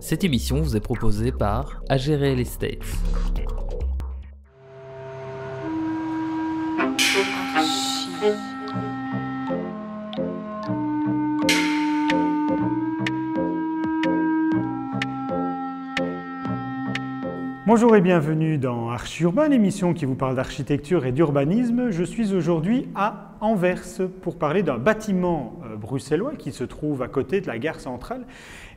Cette émission vous est proposée par AG Real Estate. Bonjour et bienvenue dans Archi-Urbain, l'émission qui vous parle d'architecture et d'urbanisme. Je suis aujourd'hui à Anvers pour parler d'un bâtiment bruxellois qui se trouve à côté de la gare centrale.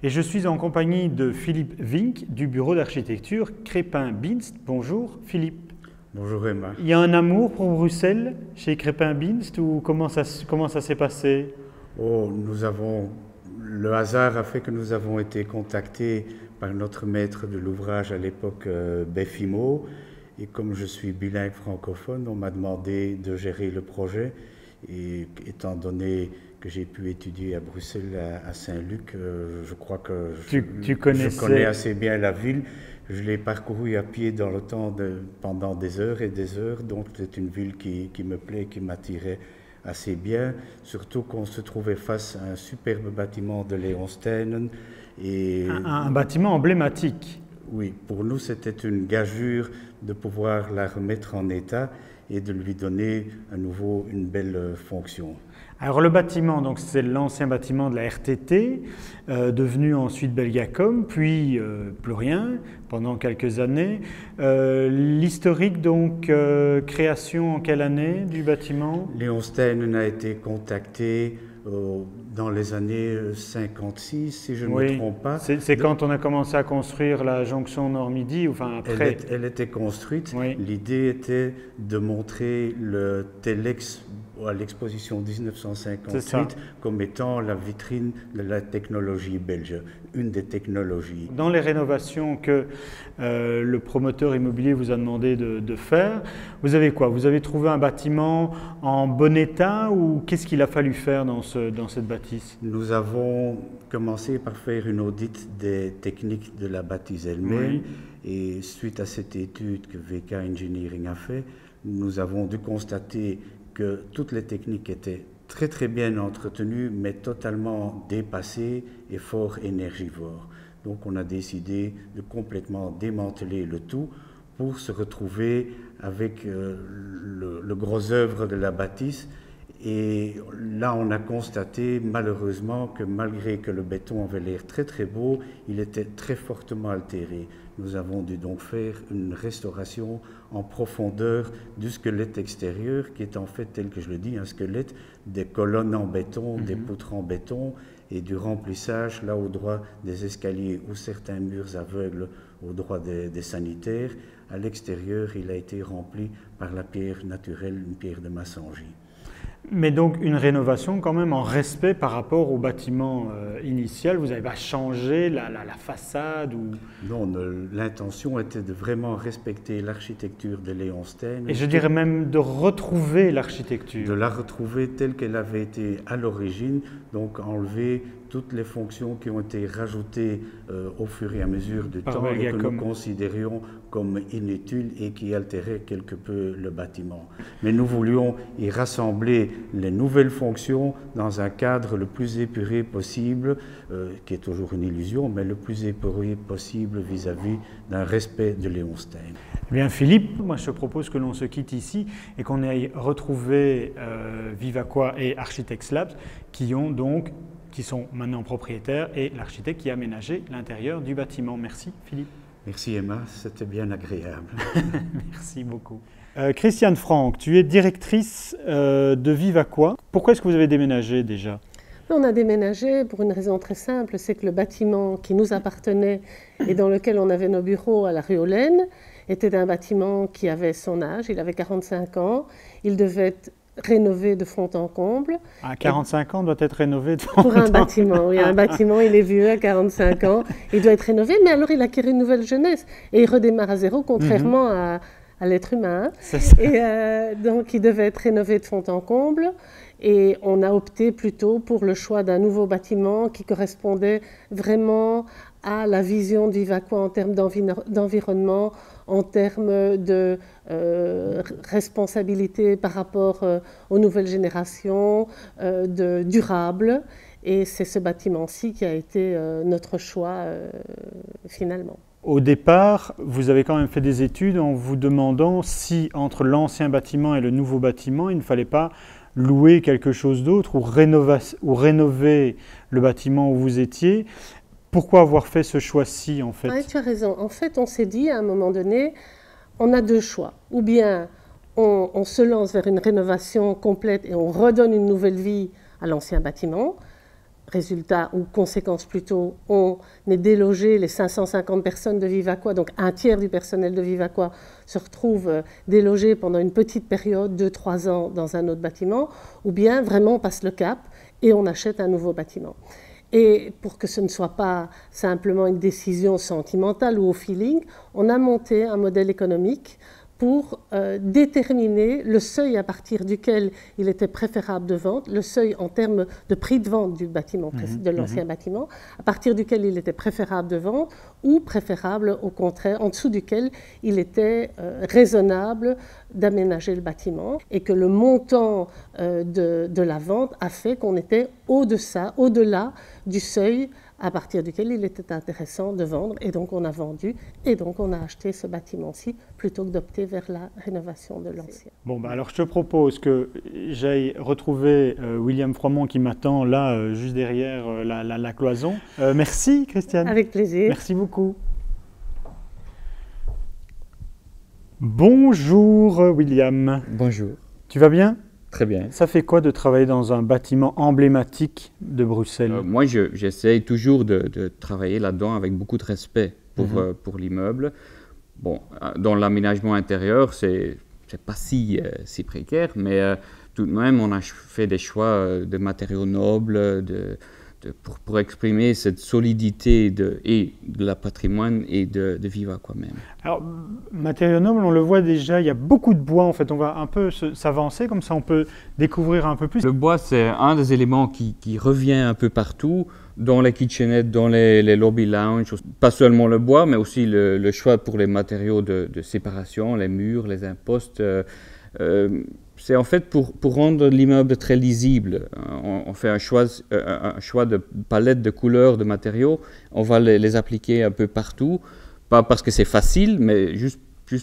Et je suis en compagnie de Philippe Vink du bureau d'architecture Crépin-Binst. Bonjour Philippe. Bonjour Emma. Il y a un amour pour Bruxelles chez Crépin-Binst ou comment ça s'est passé? Le hasard a fait que nous avons été contactés par notre maître de l'ouvrage à l'époque, Beffimo. Et comme je suis bilingue francophone, on m'a demandé de gérer le projet. Et étant donné que j'ai pu étudier à Bruxelles, à Saint-Luc, je crois que je connais assez bien la ville. Je l'ai parcouru à pied dans le temps pendant des heures et des heures. Donc c'est une ville qui me plaît, qui m'attirait assez bien. Surtout qu'on se trouvait face à un superbe bâtiment de Léon Steinen. Et un bâtiment emblématique. Oui, pour nous c'était une gageure de pouvoir la remettre en état et de lui donner à nouveau une belle fonction. Alors le bâtiment, donc c'est l'ancien bâtiment de la RTT, devenu ensuite Belgacom, puis plus rien pendant quelques années. L'historique, donc création en quelle année du bâtiment? Léon Steinen a été contacté dans les années 56, si je ne me trompe pas. C'est quand on a commencé à construire la jonction Nord-Midi, enfin après? Elle était construite. Oui. L'idée était de montrer le Telex à l'exposition 1958 comme étant la vitrine de la technologie belge, une des technologies. Dans les rénovations que le promoteur immobilier vous a demandé de faire, vous avez quoi? Vous avez trouvé un bâtiment en bon état ou qu'est-ce qu'il a fallu faire dans cette bâtisse? Nous avons commencé par faire une audit des techniques de la bâtisse elle-même. Oui. Et suite à cette étude que VK Engineering a fait, nous avons dû constater que toutes les techniques étaient très très bien entretenues, mais totalement dépassées et fort énergivores. Donc on a décidé de complètement démanteler le tout pour se retrouver avec le gros œuvre de la bâtisse. Et là, on a constaté malheureusement que malgré que le béton avait l'air très très beau, il était très fortement altéré. Nous avons dû donc faire une restauration en profondeur du squelette extérieur, qui est en fait, tel que je le dis, un squelette des colonnes en béton, des poutres en béton et du remplissage, là au droit des escaliers ou certains murs aveugles au droit des sanitaires. À l'extérieur, il a été rempli par la pierre naturelle, une pierre de Massangy. Mais donc une rénovation quand même en respect par rapport au bâtiment initial, vous n'avez pas changé la façade ou... Non, l'intention était de vraiment respecter l'architecture de Léon Steinen. Et je dirais même de retrouver l'architecture. De la retrouver telle qu'elle avait été à l'origine, donc enlever toutes les fonctions qui ont été rajoutées au fur et à mesure du temps et que nous considérions comme inutiles et qui altéraient quelque peu le bâtiment. Mais nous voulions y rassembler les nouvelles fonctions dans un cadre le plus épuré possible, qui est toujours une illusion, mais le plus épuré possible vis-à-vis d'un respect de Léon Steinen. Eh bien Philippe, moi je te propose que l'on se quitte ici et qu'on aille retrouver Vivaqua et Architects Labs qui sont maintenant propriétaires et l'architecte qui a aménagé l'intérieur du bâtiment. Merci Philippe. Merci Emma, c'était bien agréable. Merci beaucoup. Christiane Franck, tu es directrice de Vivaqua. Pourquoi est-ce que vous avez déménagé déjà? On a déménagé pour une raison très simple, c'est que le bâtiment qui nous appartenait et dans lequel on avait nos bureaux à la rue Hollen était un bâtiment qui avait son âge, il avait 45 ans, il devait être rénové de fond en comble. À 45 ans, doit être rénové de fond en comble. Pour un bâtiment, oui, un bâtiment, il est vieux à 45 ans, il doit être rénové, mais alors il acquiert une nouvelle jeunesse et il redémarre à zéro, contrairement à l'être humain. Et donc il devait être rénové de fond en comble. Et on a opté plutôt pour le choix d'un nouveau bâtiment qui correspondait vraiment à la vision du Vivaqua en termes d'environnement, en termes de responsabilité par rapport aux nouvelles générations, de durable. Et c'est ce bâtiment-ci qui a été notre choix finalement. Au départ, vous avez quand même fait des études en vous demandant si entre l'ancien bâtiment et le nouveau bâtiment, il ne fallait pas louer quelque chose d'autre ou rénover le bâtiment où vous étiez. Pourquoi avoir fait ce choix-ci en fait? Oui, tu as raison. En fait, on s'est dit à un moment donné, on a deux choix. Ou bien on se lance vers une rénovation complète et on redonne une nouvelle vie à l'ancien bâtiment. Résultat, ou conséquence plutôt, on est délogé, les 550 personnes de Vivaquois, donc un tiers du personnel de Vivaquois se retrouve délogé pendant une petite période, 2-3 ans, dans un autre bâtiment, ou bien vraiment on passe le cap et on achète un nouveau bâtiment. Et pour que ce ne soit pas simplement une décision sentimentale ou au feeling, on a monté un modèle économique pour déterminer le seuil à partir duquel il était préférable de vendre, le seuil en termes de prix de vente du bâtiment, de l'ancien bâtiment, à partir duquel il était préférable de vendre ou préférable au contraire, en dessous duquel il était raisonnable d'aménager le bâtiment et que le montant de la vente a fait qu'on était au-delà du seuil à partir duquel il était intéressant de vendre, et donc on a vendu, et donc on a acheté ce bâtiment-ci plutôt que d'opter vers la rénovation de l'ancien. Bon, alors je te propose que j'aille retrouver William Froment qui m'attend là, juste derrière la cloison. Merci Christiane. Avec plaisir. Merci beaucoup. Bonjour William. Bonjour. Tu vas bien? Très bien. Ça fait quoi de travailler dans un bâtiment emblématique de Bruxelles? Moi, j'essaie toujours de travailler là-dedans avec beaucoup de respect pour l'immeuble. Bon, dans l'aménagement intérieur, c'est pas si précaire, mais tout de même, on a fait des choix de matériaux nobles, pour exprimer cette solidité de la patrimoine et de Vivaquois même. Alors, matériaux nobles, on le voit déjà, il y a beaucoup de bois en fait. On va un peu s'avancer, comme ça on peut découvrir un peu plus. Le bois, c'est un des éléments qui revient un peu partout, dans les kitchenettes, dans les lobby lounge. Pas seulement le bois, mais aussi le choix pour les matériaux de séparation, les murs, les impostes. C'est en fait pour rendre l'immeuble très lisible. On fait un choix de palette de couleurs, de matériaux. On va les appliquer un peu partout. Pas parce que c'est facile, mais juste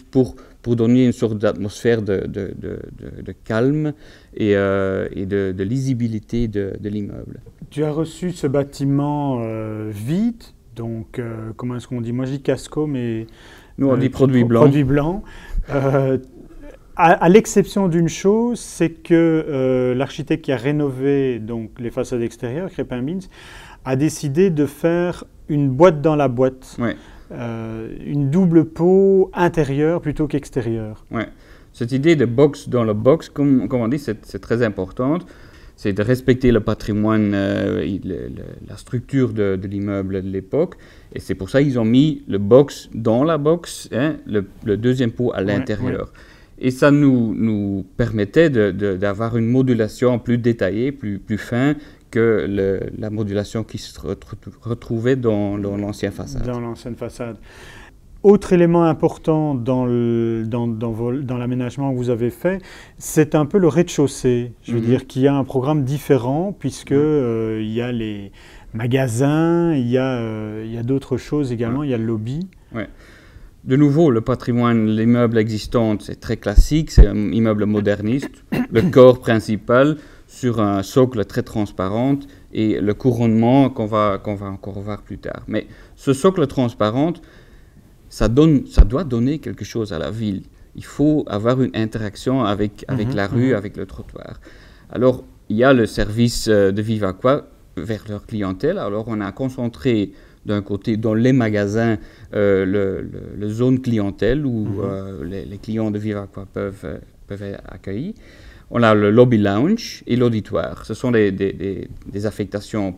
pour donner une sorte d'atmosphère de calme et de lisibilité de l'immeuble. Tu as reçu ce bâtiment vide, donc comment est-ce qu'on dit? Moi je dis casco, mais... Nous on dit produit blanc. Produit blanc. À l'exception d'une chose, c'est que l'architecte qui a rénové donc, les façades extérieures, Crépin Mintz, a décidé de faire une boîte dans la boîte. Ouais. Une double peau intérieure plutôt qu'extérieure. Ouais. Cette idée de box dans le box, comme on dit, c'est très importante. C'est de respecter le patrimoine, la structure de l'immeuble de l'époque. Et c'est pour ça qu'ils ont mis le box dans la box, hein, le deuxième pot à l'intérieur. Ouais. Et ça nous permettait d'avoir une modulation plus détaillée, plus fine que la modulation qui se retrouvait dans l'ancienne façade. Dans l'ancienne façade. Autre élément important dans l'aménagement que vous avez fait, c'est un peu le rez-de-chaussée. Je veux dire qu'il y a un programme différent puisque il y a les magasins, il y a d'autres choses également, il y a le lobby. Ouais. De nouveau, le patrimoine, l'immeuble existant, c'est très classique, c'est un immeuble moderniste. Le corps principal sur un socle très transparent et le couronnement qu'on va encore voir plus tard. Mais ce socle transparent, ça doit donner quelque chose à la ville. Il faut avoir une interaction avec la rue, avec le trottoir. Alors, il y a le service de Vivaquois vers leur clientèle. Alors, on a concentré d'un côté dans les magasins le zone clientèle où les clients de Vivaquois peuvent être accueillis. On a le lobby lounge et l'auditoire. Ce sont des affectations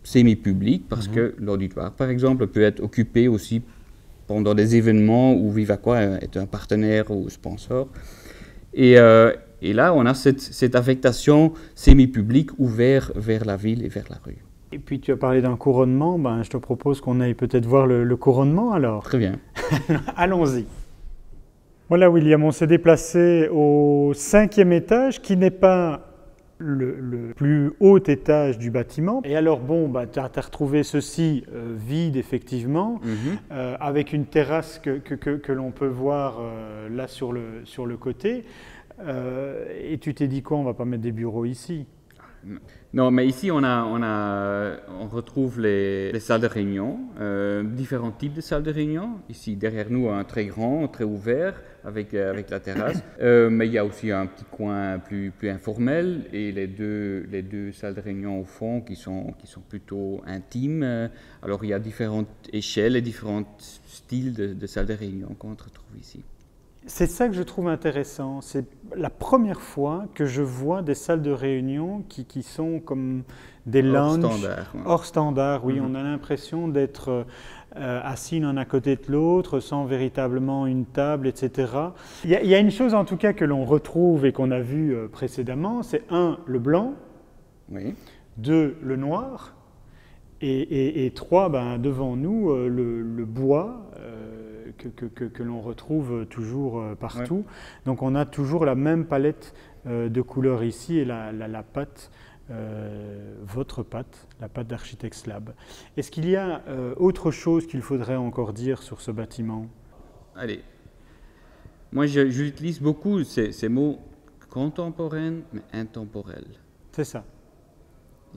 semi-publiques parce que l'auditoire, par exemple, peut être occupé aussi pendant des événements où Vivaquois est un partenaire ou sponsor. Et là, on a cette affectation semi-publique ouverte vers la ville et vers la rue. Et puis tu as parlé d'un couronnement, je te propose qu'on aille peut-être voir le couronnement alors. Très bien. Allons-y. Voilà William, on s'est déplacé au 5e étage qui n'est pas le plus haut étage du bâtiment. Et alors, bon, tu as retrouvé ceci vide, effectivement, avec une terrasse que l'on peut voir là sur le côté. Et tu t'es dit quoi? On ne va pas mettre des bureaux ici? Non, mais ici, on retrouve les salles de réunion, différents types de salles de réunion. Ici, derrière nous, un très grand, très ouvert, avec la terrasse. Mais il y a aussi un petit coin plus informel et les deux salles de réunion au fond qui sont plutôt intimes. Alors, il y a différentes échelles et différents styles de salles de réunion qu'on retrouve ici. C'est ça que je trouve intéressant. C'est la première fois que je vois des salles de réunion qui sont comme des lounges hors standard. Oui, on a l'impression d'être assis l'un à côté de l'autre, sans véritablement une table, etc. Il y a une chose en tout cas que l'on retrouve et qu'on a vu précédemment, c'est 1, le blanc, 2, le noir, et 3, devant nous, le bois. Que l'on retrouve toujours partout. Ouais. Donc on a toujours la même palette de couleurs ici et la pâte, votre pâte, la pâte d'Architects Lab. Est-ce qu'il y a autre chose qu'il faudrait encore dire sur ce bâtiment? Allez, moi j'utilise beaucoup ces mots contemporains mais intemporels. C'est ça.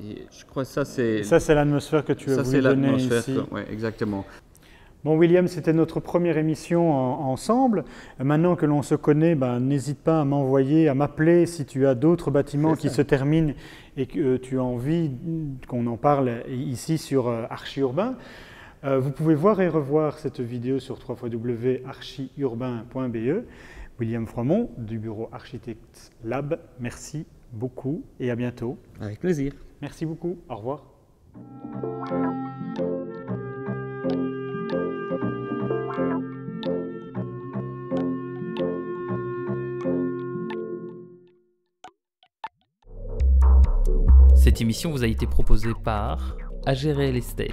Et je crois que ça c'est l'atmosphère que tu as voulu donner ici. Oui, exactement. Bon, William, c'était notre première émission ensemble. Maintenant que l'on se connaît, n'hésite pas à m'envoyer, à m'appeler si tu as d'autres bâtiments qui se terminent et que tu as envie qu'on en parle ici sur Archiurbain. Vous pouvez voir et revoir cette vidéo sur www.archiurbain.be. William Froimont du bureau Architects Lab, merci beaucoup et à bientôt. Avec plaisir. Merci beaucoup. Au revoir. Cette émission vous a été proposée par AG Real Estate.